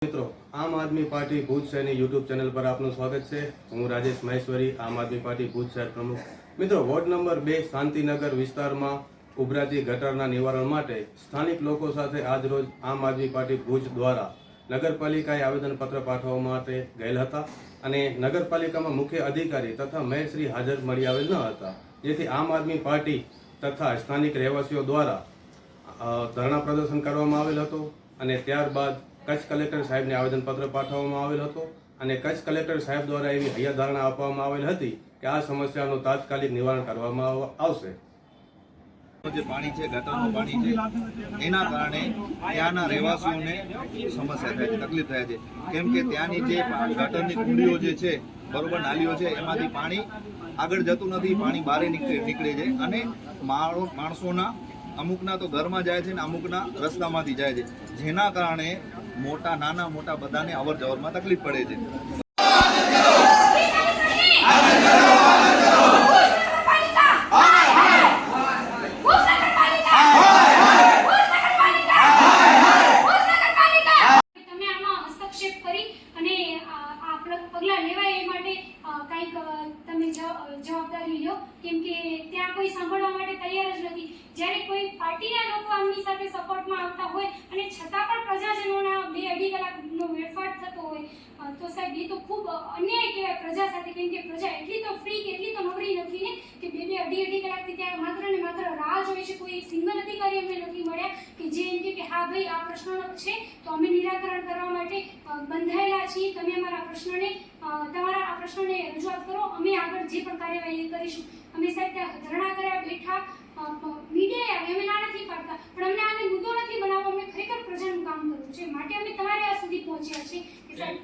મિત્રો, આમ આદમી પાર્ટી ભુજ શહેરની યુટ્યુબ ચેનલ પર આપનું સ્વાગત છે। હું રાજેશ મહેશ્વરી, આમ આદમી પાર્ટી ભુજ શહેર પ્રમુખ। મિત્રો, વોર્ડ નંબર 2 શાંતિનગર વિસ્તારમાં ઉભરાતી ગટરના નિવારણ માટે સ્થાનિક લોકો સાથે આજરોજ આમ આદમી પાર્ટી ભુજ દ્વારા નગરપાલિકાએ આવેદનપત્ર પાઠવવા માટે ગયેલ હતા અને નગરપાલિકામાં મુખ્ય અધિકારી તથા મેયરશ્રી હાજર મળી આવેલ ન હતા, જેથી આમ આદમી પાર્ટી તથા સ્થાનિક રહેવાસીઓ દ્વારા ધરણા પ્રદર્શન કરવામાં આવેલ હતું અને ત્યારબાદ કચ્છ કલેક્ટર સાહેબને આવેદનપત્ર પાઠવવામાં આવેલ હતો અને કચ્છ કલેક્ટર સાહેબ દ્વારા એવી હૈયાધારણા આપવામાં આવેલ હતી કે આ સમસ્યાનું તાત્કાલિક નિવારણ કરવામાં આવશે। જે પાણી છે, ગટરનું પાણી છે, એના કારણે ત્યાંના રહેવાસીઓને સમસ્યા થાય છે, તકલીફ થાય છે, કેમ કે ત્યાંની જે ગટરની કુંડીઓ જે છે, બરોબર નાલીઓ છે, એમાંથી પાણી આગળ જતું નથી, પાણી બહાર નીકળે છે અને માણસોના અમુકના તો ઘરમાં જાય છે ને અમુકના રસ્તામાંથી જાય છે, જેના કારણે નાના મોટા બધાને અવર જવરમાં તકલીફ પડે છે। જવાબદારી લો, કેમ કે ત્યાં કોઈ સાંભળવા માટે તૈયાર જ નથી। જ્યારે કોઈ પાર્ટીના લોકો આમની સાથે સપોર્ટમાં આવતા હોય અને છતાં પણ પ્રજાજનોના 2-2.5 કલાકનો વેડફાટ થતો હોય તો સાહેબ એ તો ખૂબ અન્યાય કહેવાય પ્રજા સાથે, કેમ કે પ્રજા એટલી તો ફ્રી કે એટલી તો નવરી નથી ને કે 2-2.5 કલાકથી ત્યાં માત્ર ને માત્ર રાહ જોઈ છે। કોઈ સિંગલ અધિકારી અમને નથી મળ્યા કે જે એમ કે હા ભાઈ આ પ્રશ્ન છે તો અમે નિરાકરણ કરવા માટે બંધાયેલા છીએ, તમે અમારા તમારા આ પ્રશ્નને રજૂઆત કરો, અમે આગળ જે પણ કાર્યવાહી કરીશું। અમે સાહેબ ત્યાં ધરણા કર્યા, બેઠા, મીડિયા આવે, અમે ના નથી પાડતા, પણ અમને આને મુદ્દો નથી બનાવવો, અમને ખરેખર પ્રજાનું કામ કરવું છે, માટે અમે તમારે આ સુધી પહોંચ્યા છે કે સાહેબ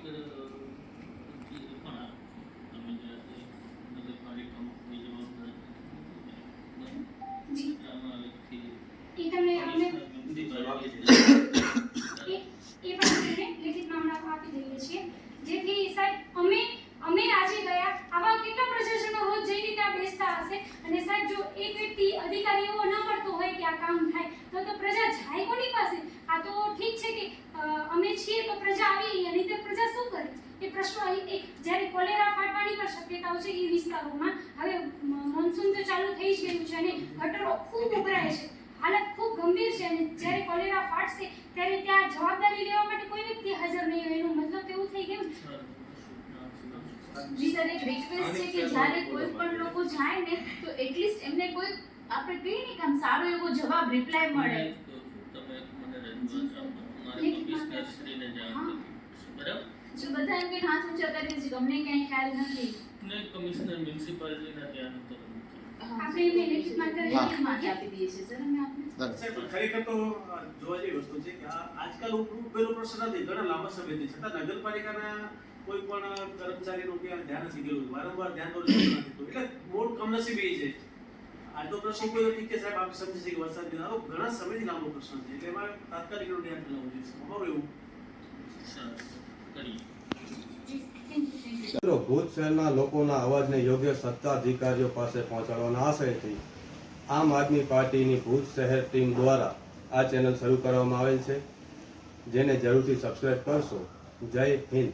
લેખિતમાં આપી દઈએ છીએ, જેથી સાહેબ અમે આજે ગયા આવા કેટલા પ્રજાજનો રોજ જઈને ત્યાં બેસતા હશે અને સાહેબ જો એક વ્યક્તિ અધિકારી એવો ન મળતો હોય કે આ કામ થાય તો પ્રજા જાય કોની પાસે? આ તો ઠીક છે કે અમે છીએ તો પ્રજા આવી અને તે પ્રજા શું કરે એ પ્રશ્ન એક જ્યારે કોલેરા ફાટવાની પણ શક્યતાઓ છે એ વિસ્તારોમાં। હવે મોન્સૂન તો ચાલુ થઈ જ ગયું છે અને ગટરો ખૂબ ઉભરાય છે, હાલત ખૂબ ગંભીર છે અને જ્યારે કોલેરા ફાટશે ત્યારે ત્યાં જવાબદારી લેવા માટે કોઈ વ્યક્તિ હાજર નહીં હોય, એનો મતલબ એવું થઈ ગયું। જી સર, એક રિક્વેસ્ટ છે કે જ્યારે કોઈ પણ લોકો જાય ને તો એટલીસ્ટ એમને કોઈ આપણે કહીએ ને કામ સારો એવો જવાબ રિપ્લાય મળે। જો બધા એમ કે હાથ ઊંચા કરી છે, અમને ક્યાંય ખ્યાલ નથી ને કમિશનર મ્યુનિસિપાલિટીના ત્યાં તો આપણે એમને લેખિતમાં આપી દઈએ છીએ સર અમે આપને। ખરેખર તો જોવા જેવી વસ્તુ છે કે આજકાલ પેલો પ્રશ્ન નથી, ઘણા લાંબા સમયથી છતાં નગરપાલિકાના કોઈ પણ કર્મચારીનું ત્યાં ધ્યાન નથી ગયું, વારંવાર ધ્યાન દોરવું નથી, એટલે મૂળ કમનસીબી છે। આ તો પ્રશ્ન કોઈ નથી કે સાહેબ આપ સમજી છે કે વરસાદ ઘણા સમયથી લાંબો પ્રશ્ન છે, એટલે એમાં તાત્કાલિક ધ્યાન લેવું જોઈએ, અમારું એવું। મિત્રો, ભુજ શહેરના લોકોના અવાજને યોગ્ય સત્તાધિકારીઓ પાસે પહોંચાડવાના આશયથી આમ આદમી પાર્ટીની ભુજ શહેર ટીમ દ્વારા આ ચેનલ શરૂ કરવામાં આવેલ છે, જેને જરૂરથી સબસ્ક્રાઇબ કરશો। જય હિન્દ।